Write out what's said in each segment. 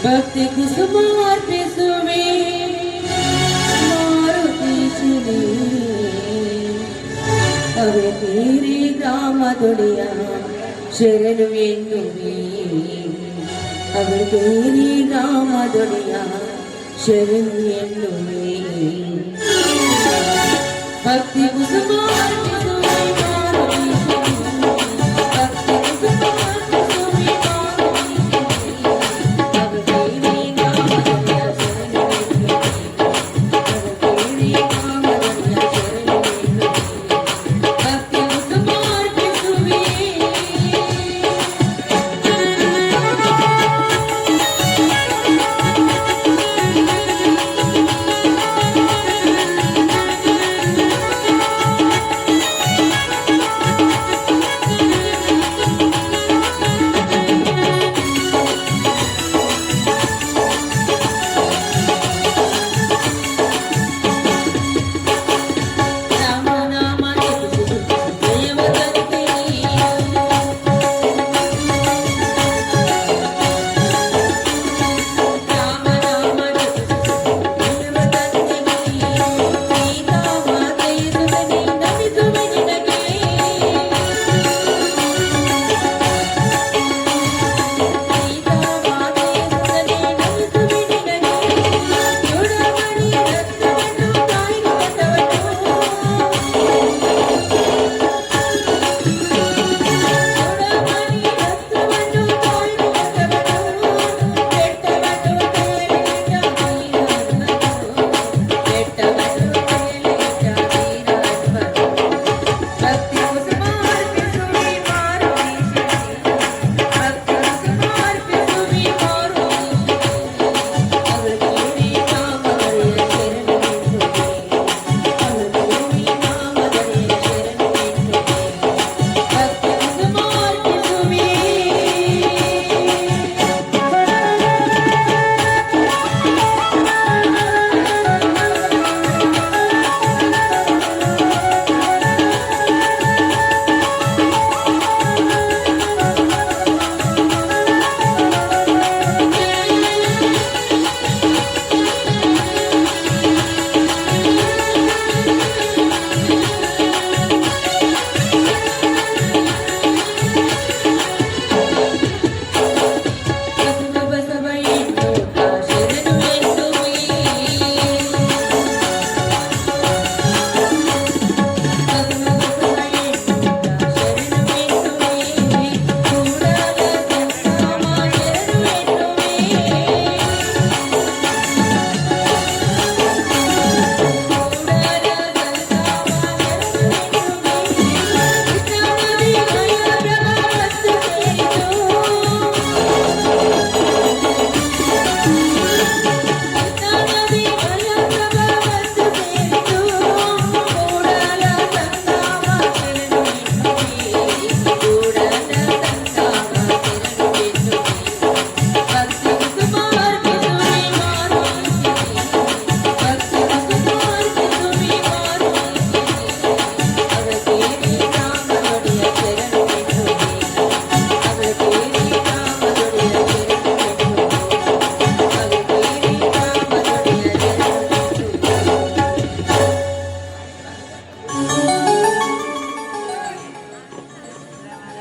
ಭಕ್ತಿ ಕುಸುಮಾರ್ಪಿಸುವೆ ಮಾರುತೀಶಿನಿ ಅವಕೇರಿ ಗ್ರಾಮದೊಡೆಯ ಶರಣು ಎನ್ನುವೆ ಅವಕೇರಿ ಗ್ರಾಮದೊಡೆಯ ಶರಣು ಎನ್ನುವೆ ಭಕ್ತಿ ಕುಸುಮಾರ್ಪಿಸುವೆ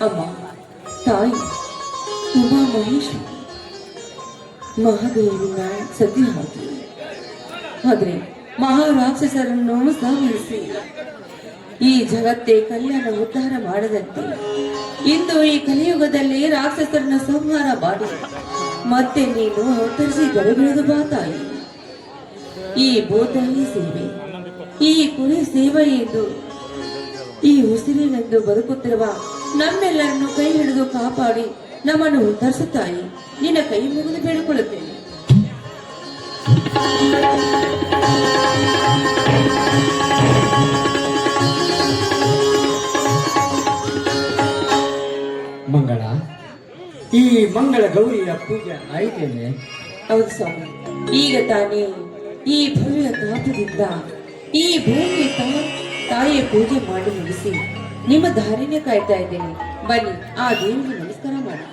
ಅಮ್ಮ ತಾಯಿ ಉಮಾ ಮಹೇಶ್ವರಿ ಮಹಾದೇವಿನ ಸತಿ ಹಾಕಿ ಆದ್ರೆ ಮಹಾರಾಕ್ಷಸರನ್ನು ಸಾಧಿಸಿ ಈ ಜಗತ್ತೇ ಕಲ್ಯಾಣ ಉದ್ಧಾರ ಮಾಡದಂತೆ ಇಂದು ಈ ಕಲಿಯುಗದಲ್ಲಿ ರಾಕ್ಷಸರನ್ನ ಸಂಹಾರ ಮಾಡಿ ಮತ್ತೆ ನೀನು ಅವತರಿಸಿ ಬರಬೇದು ಬಾ ತಾಯಿ. ಈ ಭೂತಾಯಿ ಸೇವೆ ಈ ಕುರಿ ಸೇವೆ ಎಂದು ಈ ಉಸಿರಿನೆಂದು ಬದುಕುತ್ತಿರುವ ನಮ್ಮೆಲ್ಲರನ್ನು ಕೈ ಹಿಡಿದು ಕಾಪಾಡಿ ನಮ್ಮನ್ನು ಉದ್ಧರಿಸುತ್ತಾಯಿ. ನಿನ್ನ ಕೈ ಮುಗಿದು ಬೇಡಿಕೊಳ್ಳುತ್ತೇನೆ. ಮಂಗಳ, ಈ ಮಂಗಳ ಗೌರಿಯ ಪೂಜೆ ಆಯಿತೇನೆ? ಹೌದು ಸ್ವಾಮಿ, ಈಗ ತಾನೇ ಈ ಭವ್ಯ ಕಾಪದಿಂದ ಈ ಭೂಮಿ ತಾಯಿಯ ಪೂಜೆ ಮಾಡಿ ಮುಗಿಸಿ ನಿಮ್ಮ ದಾರಿನ ಕಾಯ್ತಾ ಇದ್ದೇನೆ. ಬನ್ನಿ ಆ ದೇವಿಗೆ ನಮಸ್ಕಾರ ಮಾಡಿ.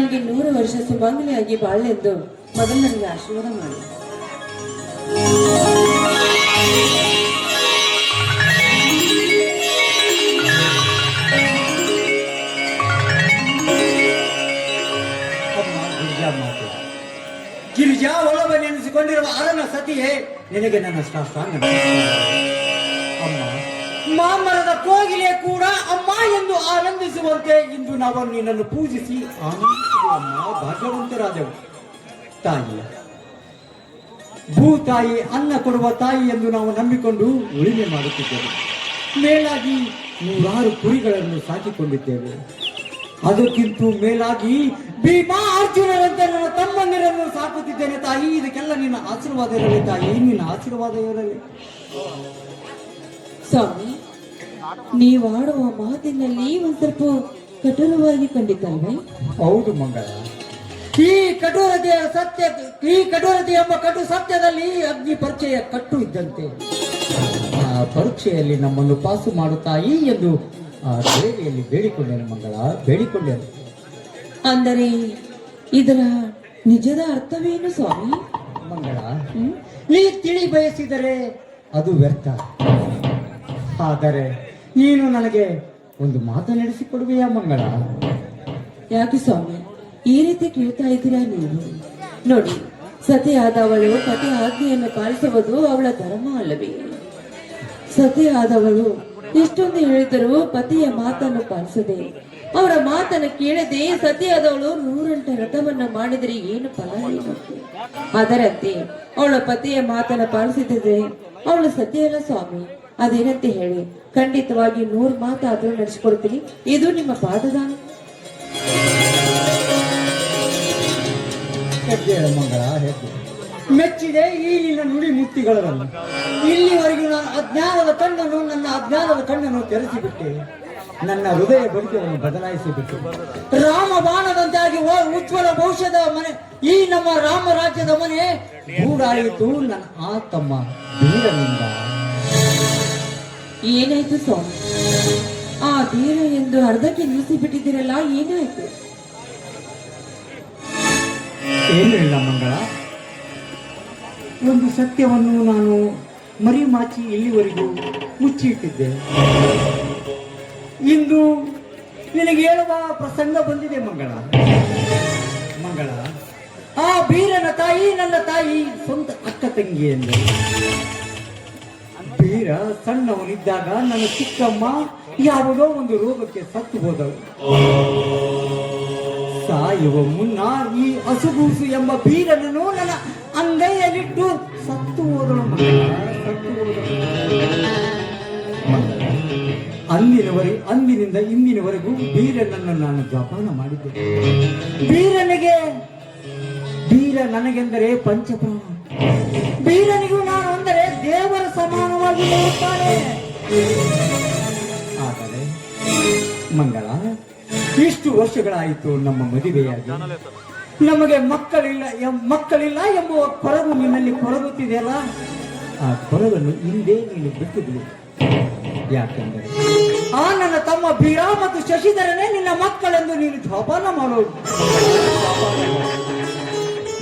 ನನಗೆ 100 ವರ್ಷ ಸುಮಂಗಲಿಯಾಗಿ ಬಾಳೆಂದು ಮೊದಲು ನನಗೆ ಆಶೀರ್ವಾದ ಮಾಡಿ. ಗಿರಿಜಾ ಒಳಗ ನೆನೆಸಿಕೊಂಡಿರುವ ಅರನ ಸತಿಯೇ, ನಿನಗೆ ನನ್ನ ಸಾಷ್ಟಾಂಗ ಅಮ್ಮ. ಮಾಮರದ ಕೋಗಿಲೆ ಕೂಡ ಅಮ್ಮ ಎಂದು ಆನಂದಿಸುವಂತೆ ಇಂದು ನಾವು ನಿನ್ನನ್ನು ಪೂಜಿಸಿ ಆನಂದಿಸುವ ಅಮ್ಮ ಭಾಗ್ಯವಂತರಾದೆವು. ತಾಯಿ, ಭೂತಾಯಿ, ಅನ್ನ ಕೊಡುವ ತಾಯಿ ಎಂದು ನಾವು ನಂಬಿಕೊಂಡು ಉಳಿಮೆ ಮಾಡುತ್ತಿದ್ದೇವೆ. ಮೇಲಾಗಿ 100 ಕುರಿಗಳನ್ನು ಸಾಕಿಕೊಂಡಿದ್ದೇವೆ. ಅದಕ್ಕಿಂತ ಮೇಲಾಗಿ ಭೀಮಾ ಅರ್ಜುನರಂತೆ ನನ್ನ ತಮ್ಮಂದಿರನ್ನು ಸಾಕುತ್ತಿದ್ದೇನೆ ತಾಯಿ. ಇದಕ್ಕೆಲ್ಲ ನಿನ್ನ ಆಶೀರ್ವಾದ ಇರಲಿ ತಾಯಿ, ನಿನ್ನ ಆಶೀರ್ವಾದ ಇರಲಿ. ಸ್ವಾಮಿ, ನೀವಾಡುವ ಮಾತಿನಲ್ಲಿ ಒಂದ್ ಸ್ವಲ್ಪ ಕಠೋರವಾಗಿ ಕಂಡಿತಲ್ವೇ? ಹೌದು ಮಂಗಳ. ಈ ಕಠೋರತೆ ಎಂಬ ಕಟು ಸತ್ಯದಲ್ಲಿ ಅಗ್ನಿ ಪರೀಕ್ಷೆಯ ಕಟ್ಟು ಇದ್ದಂತೆ. ಆ ಪರೀಕ್ಷೆಯಲ್ಲಿ ನಮ್ಮನ್ನು ಪಾಸು ಮಾಡುತ್ತಾಯಿ ಎಂದು ಆ ದೇವಿಯಲ್ಲಿ ಬೇಡಿಕೊಂಡೇನು ಮಂಗಳ, ಬೇಡಿಕೊಂಡೇನು. ಅಂದರೆ ಇದರ ನಿಜದ ಅರ್ಥವೇನು ಸ್ವಾಮಿ? ಮಂಗಳ, ನೀ ತಿಳಿ ಬಯಸಿದರೆ ಅದು ವ್ಯರ್ಥ. ಆದರೆ ನೀನು ನನಗೆ ಒಂದು ಮಾತನಾಡಿಸಿಕೊಡುವೆಯಾ ಮಂಗಳ? ಯಾಕೆ ಸ್ವಾಮಿ ಈ ರೀತಿ ಕೇಳ್ತಾ ಇದ್ದೀರಾ ನೀವು? ನೋಡಿ, ಸತಿಯಾದವಳು ಪತಿ ಆಜ್ಞೆಯನ್ನು ಪಾಲಿಸುವುದು ಅವಳ ಧರ್ಮ ಅಲ್ಲವೇ? ಸತಿಯಾದವಳು ಎಷ್ಟೊಂದು ಹೇಳಿದರೂ ಪತಿಯ ಮಾತನ್ನು ಪಾಲಿಸದೆ, ಅವರ ಮಾತನ್ನು ಕೇಳದೆ ಸತಿಯಾದವಳು 108 ರಥವನ್ನ ಮಾಡಿದರೆ ಏನು ಫಲ? ಅದರಂತೆ ಅವಳ ಪತಿಯ ಮಾತನ್ನು ಪಾಲಿಸಿದ್ರೆ ಅವಳು ಸತಿಯಲ್ಲ ಸ್ವಾಮಿ. ಅದೇನಂತೆ ಹೇಳಿ, ಖಂಡಿತವಾಗಿ 100 ಮಾತಾದರೂ ನಡೆಸಿಕೊಡ್ತೀನಿ. ಇದು ನಿಮ್ಮ ಪಾದದಾನ. ಮಂಗಳ ಹೆಜ್ಜೆ ಮೆಚ್ಚಿದೆ ಈ ನಿನ್ನ ನುಡಿ ಮುತ್ತಿಗಳನ್ನು. ಇಲ್ಲಿವರೆಗೂ ನಾನು ನನ್ನ ಅಜ್ಞಾನದ ಕಣ್ಣನ್ನು ತೆರೆಸಿಬಿಟ್ಟೆ. ನನ್ನ ಹೃದಯ ಬಡಿತವನ್ನು ಬದಲಾಯಿಸಿಬಿಟ್ಟು ರಾಮ ಬಾಣದಂತಾಗಿ ಉಜ್ವಲ ಭವಿಷ್ಯದ ಮನೆ, ಈ ನಮ್ಮ ರಾಮ ರಾಜ್ಯದ ಮನೆ ಗೂಡಾಯಿತು ನನ್ನ ಆ ತಮ್ಮ ಧೀರನಿಂದ. ಏನಾಯ್ತು ಸ್ವಾಮಿ? ಆ ಧೀರ ಎಂದು ಅರ್ಧಕ್ಕೆ ನಿಲ್ಲಿಸಿಬಿಟ್ಟಿದ್ದೀರಲ್ಲ, ಏನಾಯ್ತು? ಏನೂ ಇಲ್ಲ ಮಂಗಳ. ಒಂದು ಸತ್ಯವನ್ನು ನಾನು ಮರಿಮಾಚಿ ಇಲ್ಲಿವರೆಗೂ ಮುಚ್ಚಿಟ್ಟಿದ್ದೆ. ಇಂದು ನಿನಗೆ ಹೇಳುವ ಪ್ರಸಂಗ ಬಂದಿದೆ ಮಂಗಳ. ಮಂಗಳ, ಆ ಬೀರನ ತಾಯಿ ನನ್ನ ತಾಯಿ ಸ್ವಂತ ಅಕ್ಕ ತಂಗಿ ಎಂದು. ಬೀರ ಸಣ್ಣವನಿದ್ದಾಗ ನನ್ನ ಚಿಕ್ಕಮ್ಮ ಯಾವುದೋ ಒಂದು ರೋಗಕ್ಕೆ ಸತ್ತು ಹೋದಳು. ಸಾಯುವ ಮುನ್ನ ಈ ಹಸುಗೂಸು ಎಂಬ ಬೀರನನ್ನು ನನ್ನ ಅಂಗೈಯಲ್ಲಿಟ್ಟು ಸತ್ತು ಹೋದಳು ಮಗಳ, ಸತ್ತು ಹೋದಳು. ಅಂದಿನಿಂದ ಇಂದಿನವರೆಗೂ ಬೀರನನ್ನು ನಾನು ಜಪಾನ ಮಾಡಿದ್ದೆ. ಬೀರ ನನಗೆಂದರೆ ಪಂಚಪ್ರಾಣ. ಬೀರನಿಗೂ ನಾನು ಅಂದರೆ ದೇವರ ಸಮಾನವಾಗಿ ನೋಡುತ್ತಾನೆ. ಆದರೆ ಮಂಗಳ, ಇಷ್ಟು ವರ್ಷಗಳಾಯಿತು ನಮ್ಮ ಮದುವೆಯಾಗಿ. ನಮಗೆ ಮಕ್ಕಳಿಲ್ಲ ಎಂಬುವ ಕೊರಗು ನಿನ್ನಲ್ಲಿ ಕೊರಗುತ್ತಿದೆಯಲ್ಲ, ಆ ಕೊರಗನ್ನು ಹಿಂದೆ ನೀನು ಬಿಟ್ಟು ಬಿಡು. ಯಾಕೆಂದರೆ ಆ ನನ್ನ ತಮ್ಮ ಬೀರ ಮತ್ತು ಶಶಿಧರನೇ ನಿನ್ನ ಮಕ್ಕಳೆಂದು ನೀನು ಜಪಾನ ಮಾಡೋದು.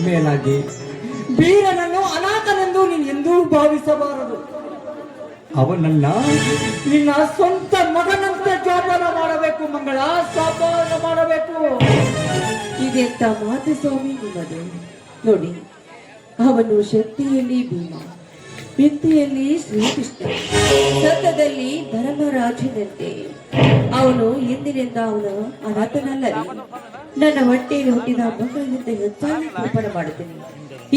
ಮೇಲಾಗಿ ಬೀರನನ್ನು ಅನಾಥನೆಂದು ನೀನು ಎಂದೂ ಭಾವಿಸಬಾರದು. ಅವನನ್ನ ನಿನ್ನ ಸ್ವಂತ ಮಗನಂತೆ ಜೋಪಾನ ಮಾಡಬೇಕು ಮಂಗಳ, ಜೋಪಾನ ಮಾಡಬೇಕು. ಇದೆಂತ ಮಾತು ಸ್ವಾಮಿ ನಿಮ್ಮದು? ನೋಡಿ, ಅವನು ಶಕ್ತಿಯಲ್ಲಿ ಭೀಮ, ವ್ಯಕ್ತಿಯಲ್ಲಿ ಶ್ರೀಕೃಷ್ಣ, ಸತ್ಯದಲ್ಲಿ ಧರ್ಮರಾಜನಂತೆ. ಅವನು ಇಂದಿನಿಂದ ಅವನು ಅನಾಥನಲ್ಲ. ನನ್ನ ಹೊಟ್ಟೆಯಲ್ಲಿ ಹುಟ್ಟಿದ ಮಕ್ಕಳಿಗಿಂತ ಹೆಚ್ಚಾಗಿ ಕಲ್ಪನೆ ಮಾಡುತ್ತೇನೆ.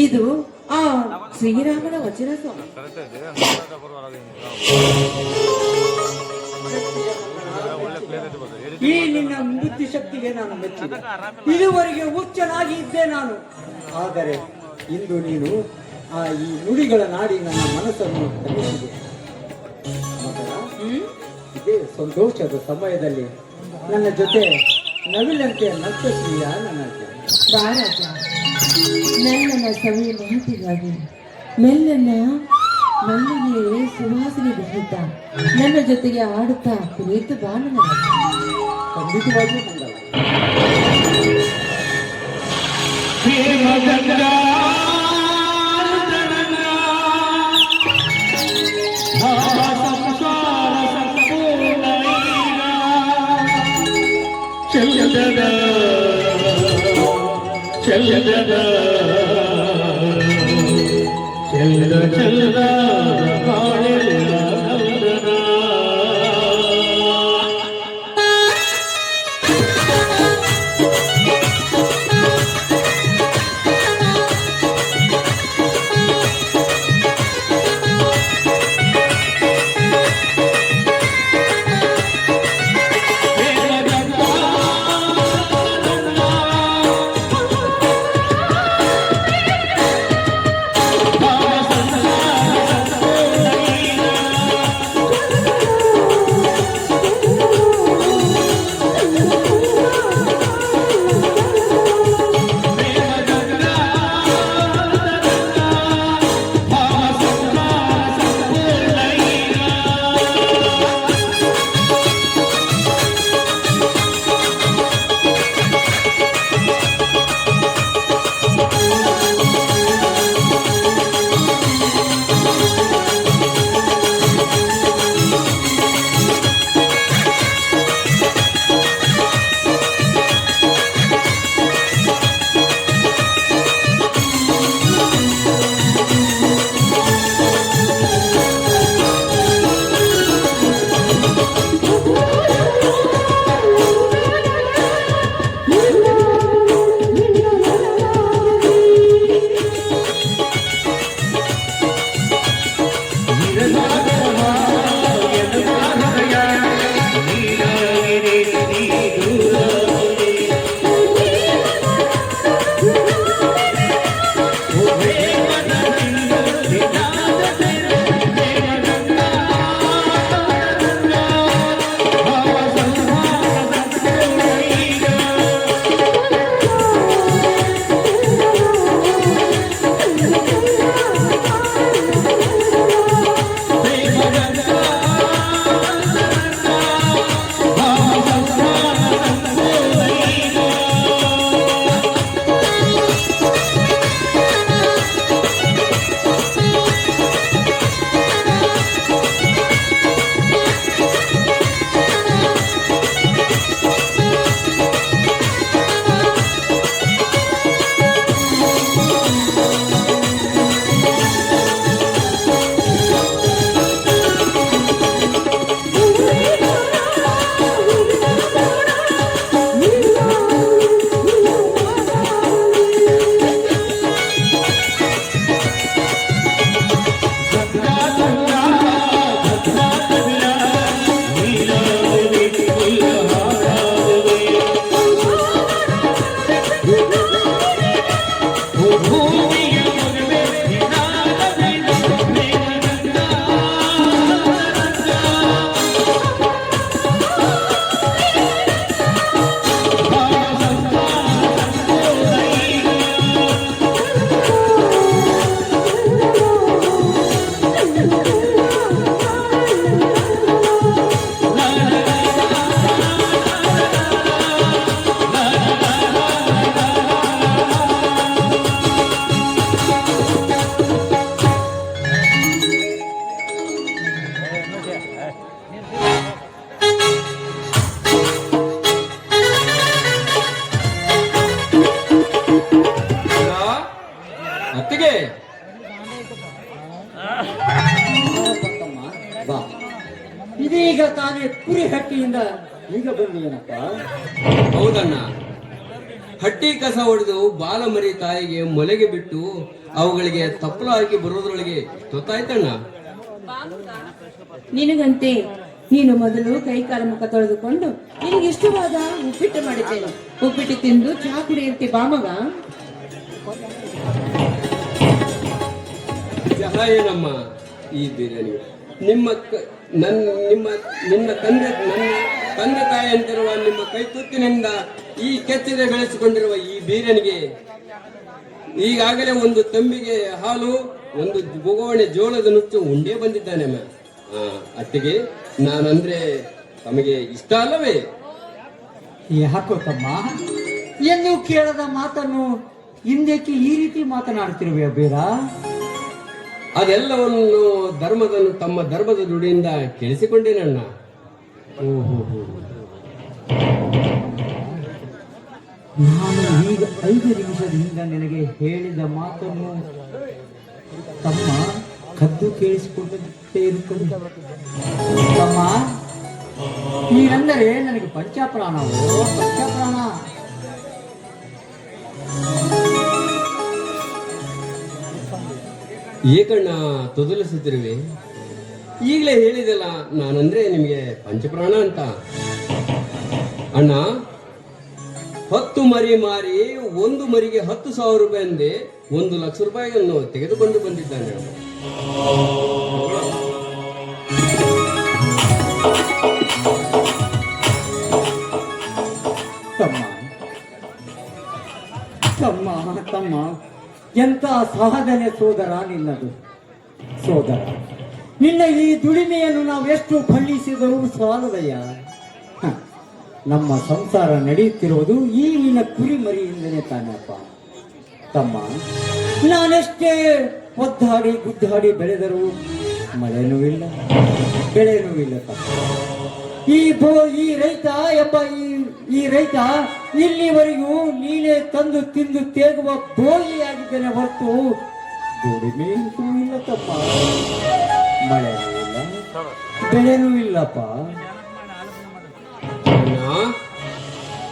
ಇದು ಆ ಶ್ರೀರಾಮನ ವಚನ ಸ್ವಾಮಿ. ಈ ನಿನ್ನ ಬುದ್ಧಿ ಶಕ್ತಿಗೆ ನಾನು ಮೆಚ್ಚಿದೆ. ಇದುವರೆಗೆ ಹುಚ್ಚನಾಗಿ ಇದ್ದೆ ನಾನು. ಆದರೆ ಇಂದು ನೀನು ಈ ನುಡಿಗಳ ನಾಡಿ ನನ್ನ ಮನಸ್ಸನ್ನು ತಣಿಸಿದೆ. ಇದೇ ಸಂತೋಷದ ಸಮಯದಲ್ಲಿ ನನ್ನ ಜೊತೆ ನವಿಲಂತೆ ನರ್ತಕೀಯ ನನ್ನ ಬಾರಾಜ, ನನ್ನ ಸವಿ ಮಾತಿಗಾಗಿ ಮೆಲ್ಲನೆ ಸುವಾಸನೆ ಬಿಡುತ್ತ ನನ್ನ ಜೊತೆಗೆ ಆಡುತ್ತಾ ಕುರಿತು ಬಾಣ. ಖಂಡಿತವಾಗಿಯೂ ಮಂಗಲ. ಅತ್ತಿಗೆ ಬಾ ಇದೀಗ ತಾನೇ ಕುರಿ ಹಟ್ಟಿಯಿಂದ ಈಗ ಬಂದಿಯೇನಪ್ಪ? ಹೌದಣ್ಣ, ಹಟ್ಟಿ ಕಸ ಹೊಡೆದು ಬಾಲಮರಿ ತಾಯಿಗೆ ಮೊಲೆಗೆ ಬಿಟ್ಟು ಅವುಗಳಿಗೆ ತಪ್ಪಲ ಹಾಕಿ ಬರೋದ್ರೊಳಗೆ ಗೊತ್ತಾಯ್ತಣ್ಣ. ನಿನಗಂತೆ ನೀನು ಮೊದಲು ಕೈ ಕಾಲ ಮುಖ ತೊಳೆದುಕೊಂಡು ನಿನಗೆ ಇಷ್ಟವಾದ ಉಪ್ಪಿಟ್ಟು ಮಾಡಿದ್ದೇನೆ. ಉಪ್ಪಿಟ್ಟು ತಿಂದು ಚಹಾ ಕುಡಿಯಂತೆ ಬಾಮಗ. ಚಹಾ ಏನಮ್ಮ ಈ ಬಿರಿಯಾನಿ? ನಿಮ್ಮ ನಿನ್ನ ತಂದೆ ತಾಯಿ ಅಂತಿರುವ ನಿಮ್ಮ ಕೈ ತುತ್ತಿನಿಂದ ಈ ಕೆಚ್ಚದೆ ಬೆಳೆಸಿಕೊಂಡಿರುವ ಈ ಬೀರನಿಗೆ ಈಗಾಗಲೇ ಒಂದು ತಂಬಿಗೆ ಹಾಲು, ಒಂದು ಬೊಗವಣೆ ಜೋಳದ ನುಚ್ಚು ಉಂಡೇ ಬಂದಿದ್ದಾನೆ. ಅತ್ತಿಗೆ, ನಾನಂದ್ರೆ ತಮಗೆ ಇಷ್ಟ ಅಲ್ಲವೇ? ಯಾಕೋ ತಮ್ಮ, ಎಂದು ಕೇಳದ ಮಾತನ್ನು ಹಿಂದಕ್ಕೆ ಈ ರೀತಿ ಮಾತನಾಡ್ತಿರುವೆ ಬೀರ? ಅದೆಲ್ಲವನ್ನು ತಮ್ಮ ಧರ್ಮದ ನುಡಿಯಿಂದ ಕೇಳಿಸಿಕೊಂಡೇನಣ್ಣ. ಓಹೋ, ನಾನು ಈಗ 5 ನಿಮಿಷದ ಹಿಂದೆ ನಿನಗೆ ಹೇಳಿದ ಮಾತನ್ನು ತಮ್ಮ ಕದ್ದು ಕೇಳಿಸಿಕೊಳ್ಳುತ್ತೇ ಇರುತ್ತದೆ. ತಮ್ಮ, ನೀನೆಂದರೆ ನನಗೆ ಪಂಚಪ್ರಾಣವೋ ಪಂಚಪ್ರಾಣ. ಏಕಣ್ಣ ತೊದಲಿಸುತ್ತಿರುವೆ? ಈಗಲೇ ಹೇಳಿದಲ್ಲ ನಾನಂದ್ರೆ ನಿಮಗೆ ಪಂಚಪ್ರಾಣ ಅಂತ. ಅಣ್ಣ, 10 ಮರಿ ಮಾರಿ ಒಂದು ಮರಿಗೆ 10,000 ರೂಪಾಯಿ ಅಂದೆ 1 ಲಕ್ಷ ರೂಪಾಯಿಯನ್ನು ತೆಗೆದುಕೊಂಡು ಬಂದಿದ್ದಾನೆ. ತಮ್ಮ ಎಂತ ಸಾಧನೆ ಸೋದರ ನಿನ್ನದು. ಸೋದರ, ನಿನ್ನ ಈ ದುಡಿಮೆಯನ್ನು ನಾವು ಎಷ್ಟು ಫಲಿಸಿದರೂ ಸಾಲದಯ್ಯ. ನಮ್ಮ ಸಂಸಾರ ನಡೆಯುತ್ತಿರುವುದು ಈ ನಿನ್ನ ಕುರಿ ಮರಿಯಿಂದನೇ ತಾನಪ್ಪ. ತಮ್ಮ, ನಾನೆಷ್ಟೇ ಒದ್ದಾಡಿ ಗುದ್ದಾಡಿ ಬೆಳೆದರೂ ಮಳೆನೂ ಇಲ್ಲ, ಬೆಳೆನೂ ಇಲ್ಲ. ತಮ್ಮ, ಈ ರೈತ ಎಂಬ ಈ ರೈತ ಇಲ್ಲಿವರೆಗೂ ನೀನೇ ತಂದು ತಿಂದು ತೇಗುವ ಬೋಗಿಯಾಗಿದ್ದೇನೆ ಹೊರತು ದುಡಿಮೆ ಇಲ್ಲ. ತಮ್ಮ, ಮಳೆನೂ ಇಲ್ಲ, ಬೆಳೆನೂ ಇಲ್ಲಪ್ಪ.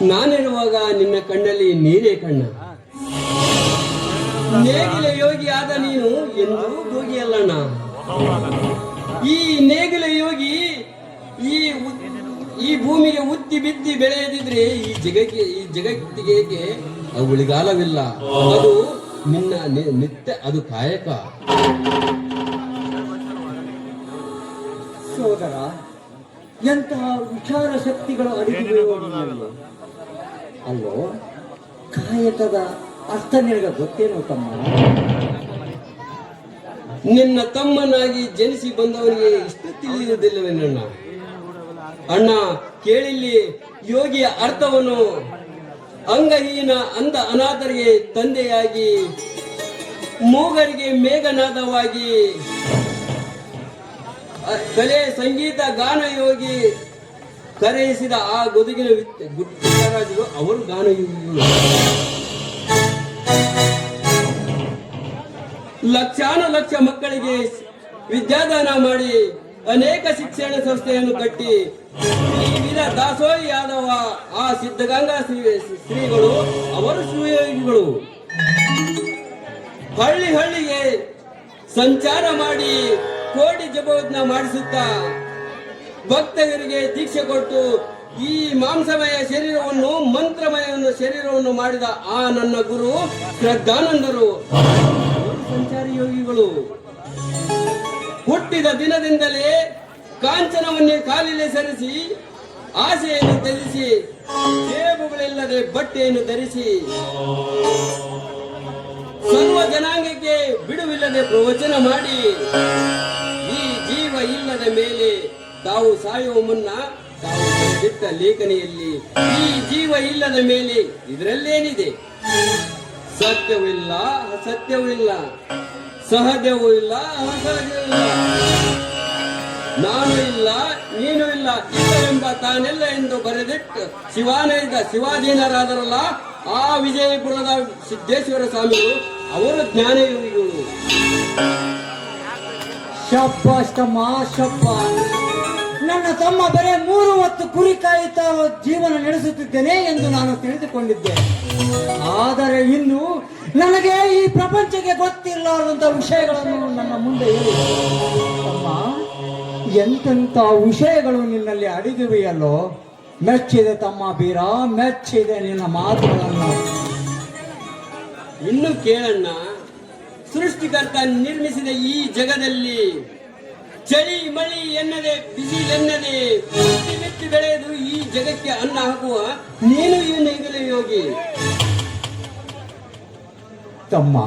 ನಾನಿರುವಾಗ ನಿನ್ನ ಕಣ್ಣಲ್ಲಿ ನೀರೇ ಕಣ್ಣ. ನೇಗಿಲ ಯೋಗಿ ಆದ ನೀನು ಎಂದೂ ಭೋಗಿಯಲ್ಲಣ್ಣ. ಈ ನೇಗಿಲ ಯೋಗಿ ಈ ಭೂಮಿಗೆ ಉತ್ತಿ ಬಿತ್ತಿ ಬೆಳೆಯದಿದ್ರೆ ಈ ಜಗತ್ತಿಗೆ ಉಳಿಗಾಲವಿಲ್ಲ. ಅದು ನಿನ್ನ ನಿತ್ಯ ಅದು ಕಾಯಕ. ಸೋದರ, ಎಂತಹ ವಿಚಾರ ಶಕ್ತಿಗಳು ಅಡಗಿವೆಯೋ ನಿನ್ನಲ್ಲಿ. ಅಲ್ಲೋ, ಕಾಯಕದ ಅರ್ಥ ನಿನಗೆ ಗೊತ್ತೇನೋ ತಮ್ಮ? ನಿನ್ನ ತಮ್ಮನಾಗಿ ಜನಿಸಿ ಬಂದವನಿಗೆ ಇಷ್ಟು ತಿಳಿಯುವುದಿಲ್ಲವೇನಣ್ಣ? ಅಣ್ಣ, ಕೇಳಿಲ್ಲಿ ಯೋಗಿಯ ಅರ್ಥವನ್ನು. ಅಂಗಹೀನ ಅಂಧ ಅನಾಥರಿಗೆ ತಂದೆಯಾಗಿ, ಮೂಗರಿಗೆ ಮೇಘನಾದವಾಗಿ, ಕಲೆ ಸಂಗೀತ ಗಾನ ಯೋಗಿ ಕರೆಯಿಸಿದ ಆ ಗದುಗಿನ ಗುಟ್ಟರಾಜರು ಅವರು ಗಾನಯೋಗಿಗಳು. ಲಕ್ಷಾನುಲಕ್ಷ ಮಕ್ಕಳಿಗೆ ವಿದ್ಯಾದಾನ ಮಾಡಿ ಅನೇಕ ಶಿಕ್ಷಣ ಸಂಸ್ಥೆಯನ್ನು ಕಟ್ಟಿ ವೀರ ದಾಸೋಹಿ ಆದವ ಆ ಸಿದ್ಧಗಂಗಾ ಶ್ರೀಗಳು ಅವರು ಶಿವಯೋಗಿಗಳು. ಹಳ್ಳಿ ಹಳ್ಳಿಗೆ ಸಂಚಾರ ಮಾಡಿ ಕೋಟಿ ಜಪವನ್ನ ಮಾಡಿಸುತ್ತಾ ಭಕ್ತರಿಗೆ ದೀಕ್ಷೆ ಕೊಟ್ಟು ಈ ಮಾಂಸಮಯ ಶರೀರವನ್ನು ಮಂತ್ರಮಯ ಶರೀರವನ್ನು ಮಾಡಿದ ಆ ನನ್ನ ಗುರು ಶ್ರದ್ಧಾನಂದರು ಸಂಚಾರಿ ಯೋಗಿಗಳು. ಹುಟ್ಟಿದ ದಿನದಿಂದಲೇ ಕಾಂಚನವನ್ನೇ ಕಾಲಿಲೆ ಸರಿಸಿ, ಆಸೆಯನ್ನು ತ್ಯಜಿಸಿ, ಜೇಬುಗಳಿಲ್ಲದೆ ಬಟ್ಟೆಯನ್ನು ಧರಿಸಿ, ಸರ್ವ ಜನಾಂಗಕ್ಕೆ ಬಿಡುವಿಲ್ಲದೆ ಪ್ರವಚನ ಮಾಡಿ, ಈ ಜೀವ ಇಲ್ಲದ ಮೇಲೆ ತಾವು ಸಾಯುವ ಮುನ್ನ ತಾವು ಬಿಟ್ಟ ಲೇಖನಿಯಲ್ಲಿ ಈ ಜೀವ ಇಲ್ಲದ ಮೇಲೆ ಇದರಲ್ಲೇನಿದೆ? ಸತ್ಯವೂ ಇಲ್ಲ, ಅಸತ್ಯವೂ ಇಲ್ಲ, ಸಹಜವೂ ಇಲ್ಲ, ಅಸಹಜವೂ ಇಲ್ಲ, ನಾನು ಇಲ್ಲ, ನೀನು ಇಲ್ಲ, ಇಲ್ಲವೆಂಬ ತಾನೆಲ್ಲ ಎಂದು ಬರೆದಿಟ್ಟು ಶಿವಾಧೀನರಾದರಲ್ಲ ಆ ವಿಜಯಪುರದ ಸಿದ್ದೇಶ್ವರ ಸ್ವಾಮಿಗಳು ಅವರು ಜ್ಞಾನಯೋಗಿಗಳು. ಶಬ್ಬಾಷ್ ತಮ್ಮ, ಶಬ್ಬಾಷ್. ನನ್ನ ತಮ್ಮ ಬರೇ 3 ಹೊತ್ತು ಕುರಿ ಕಾಯುತ್ತಾ ಜೀವನ ನಡೆಸುತ್ತಿದ್ದೇನೆ ಎಂದು ನಾನು ತಿಳಿದುಕೊಂಡಿದ್ದೆ. ಆದರೆ ಇನ್ನು ನನಗೆ ಈ ಪ್ರಪಂಚಕ್ಕೆ ಗೊತ್ತಿರಲಾರದಂತ ವಿಷಯಗಳನ್ನು ನನ್ನ ಮುಂದೆ ಹೇಳಿ. ತಮ್ಮ, ಎಂತೆಂಥ ವಿಷಯಗಳು ನಿನ್ನಲ್ಲಿ ಅಡಗಿವೆಯಲ್ಲೋ. ಮೆಚ್ಚಿದೆ ತಮ್ಮ ಬೀರ, ಮೆಚ್ಚಿದೆ ನಿನ್ನ ಮಾತುಗಳನ್ನು. ಇನ್ನು ಕೇಳಣ್ಣ, ಸೃಷ್ಟಿಕರ್ತ ನಿರ್ಮಿಸಿದ ಈ ಜಗದಲ್ಲಿ ಚಳಿ ಮಳಿ ಎನ್ನದೆ ಬಿಸಿಲೆನ್ನದೆ ಬಿತ್ತಿ ಬೆಳೆದು ಈ ಜಗಕ್ಕೆ ಅನ್ನ ಹಾಕುವ ನೀನು ಈ ನೇಗಿಲ ಯೋಗಿ. ತಮ್ಮ,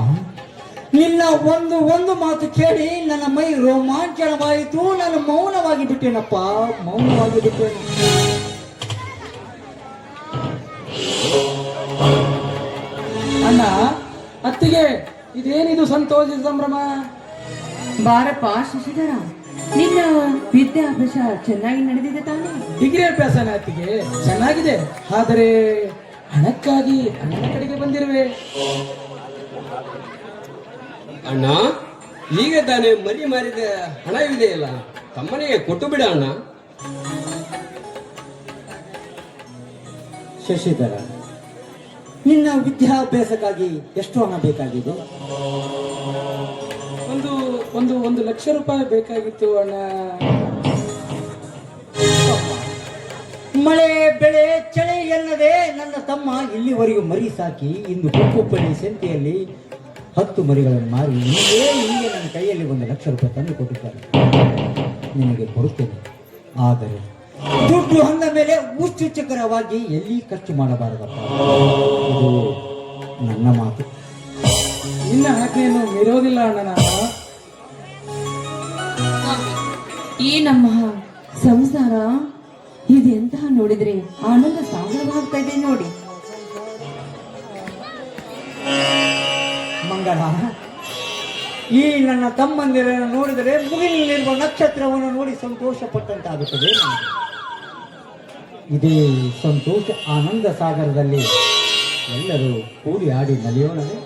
ನಿನ್ನ ಒಂದು ಮಾತು ಕೇಳಿ ನನ್ನ ಮೈ ರೋಮಾಂಚನವಾಯಿತು. ನಾನು ಮೌನವಾಗಿ ಬಿಟ್ಟೇನಪ್ಪ, ಮೌನವಾಗಿ ಬಿಟ್ಟೇನು. ಅಣ್ಣ, ಅತ್ತಿಗೆ ಇದೇನಿದು ಸಂತೋಷ ಸಂಭ್ರಮ? ಬಾರಪ್ಪ ಶಶಿಧರ, ನಿನ್ನ ವಿದ್ಯಾಭ್ಯಾಸ ಚೆನ್ನಾಗಿ ನಡೆದಿದೆ ತಾನೇ? ಡಿಗ್ರಿ ಅಭ್ಯಾಸನ ಅತ್ತಿಗೆ ಚೆನ್ನಾಗಿದೆ, ಆದರೆ ಹಣಕ್ಕಾಗಿ ಅಣ್ಣನ ಕಡೆಗೆ ಬಂದಿರುವೆ. ಅಣ್ಣ, ಈಗ ತಾನೇ ಮರಿ ಮಾರಿದ ಹಣವಿದೆಯಲ್ಲ, ತಮ್ಮನಿಗೆ ಕೊಟ್ಟು ಬಿಡ ಅಣ್ಣ. ಶಶಿಧರ, ನಿನ್ನ ವಿದ್ಯಾಭ್ಯಾಸಕ್ಕಾಗಿ ಎಷ್ಟು ಹಣ ಬೇಕಾಗಿದೆ? ಒಂದು 1,00,000 ರೂಪಾಯಿ ಬೇಕಾಗಿತ್ತು ಅಣ್ಣ. ಮಳೆ ಬೆಳೆ ಚಳಿ ಎನ್ನದೆ ನನ್ನ ತಮ್ಮ ಇಲ್ಲಿವರೆಗೂ ಮರಿ ಸಾಕಿ ಇಂದು ಕೊಪ್ಪಳ್ಳಿ ಸಂತೆಯಲ್ಲಿ 10 ಮರಿಗಳನ್ನು ಮಾರಿ ಹೀಗೆ ನನ್ನ ಕೈಯಲ್ಲಿ 1,00,000 ರೂಪಾಯಿ ತಂದು ಕೊಟ್ಟಿದ್ದಾರೆ. ನಿನಗೆ ಕೊಡುತ್ತೇನೆ, ಆದರೆ ದುಡ್ಡು ಅಂದ ಮೇಲೆ ಉಚ್ಚುಚ್ಚಕರವಾಗಿ ಎಲ್ಲಿ ಖರ್ಚು ಮಾಡಬಾರದಪ್ಪ. ಇದು ನನ್ನ ಮಾತು. ನಿನ್ನ ಆಜ್ಞೆಯನ್ನು ಮೀರೋದಿಲ್ಲ ಅಣ್ಣ ನಾನು. ಈ ನಮ್ಮ ಸಂಸಾರ ಇದೆಂತ ನೋಡಿದ್ರೆ ಆನಂದ ಸಾಗರವಾಗ್ತಾ ಇದೆ ನೋಡಿ. ಮಂಗಳ, ಈ ನನ್ನ ತಮ್ಮಂದಿರನ್ನು ನೋಡಿದರೆ ಮುಗಿಲಿರುವ ನಕ್ಷತ್ರವನ್ನು ನೋಡಿ ಸಂತೋಷ ಪಟ್ಟಂತಾಗುತ್ತದೆ. ಇದೇ ಸಂತೋಷ ಆನಂದ ಸಾಗರದಲ್ಲಿ ಎಲ್ಲರೂ ಕೂಡಿ ಆಡಿ ನಲಿಯೋಣವೇ.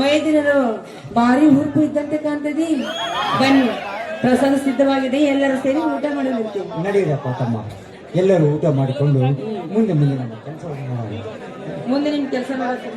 ಮೈದಿನರು ಭಾರಿ ಹುರುಪು ಇದ್ದಂತೆ ಕಾಣ್ತದೆ. ಬನ್ನಿ, ಪ್ರಸಾದ ಸಿದ್ಧವಾಗಿದೆ, ಎಲ್ಲರೂ ಸೇರಿ ಊಟ ಮಾಡಲಿರ್ತೀವಿ. ನಡೀರಪ್ಪ ತಮ್ಮ, ಎಲ್ಲರೂ ಊಟ ಮಾಡಿಕೊಂಡು ಮುಂದೆ ಮುಂದೆ ನಮ್ಮ ಕೆಲಸವನ್ನು ಮಾಡೋಣ. ಮುಂದೆ ನಿಮ್ ಕೆಲಸ ಮಾಡೋದು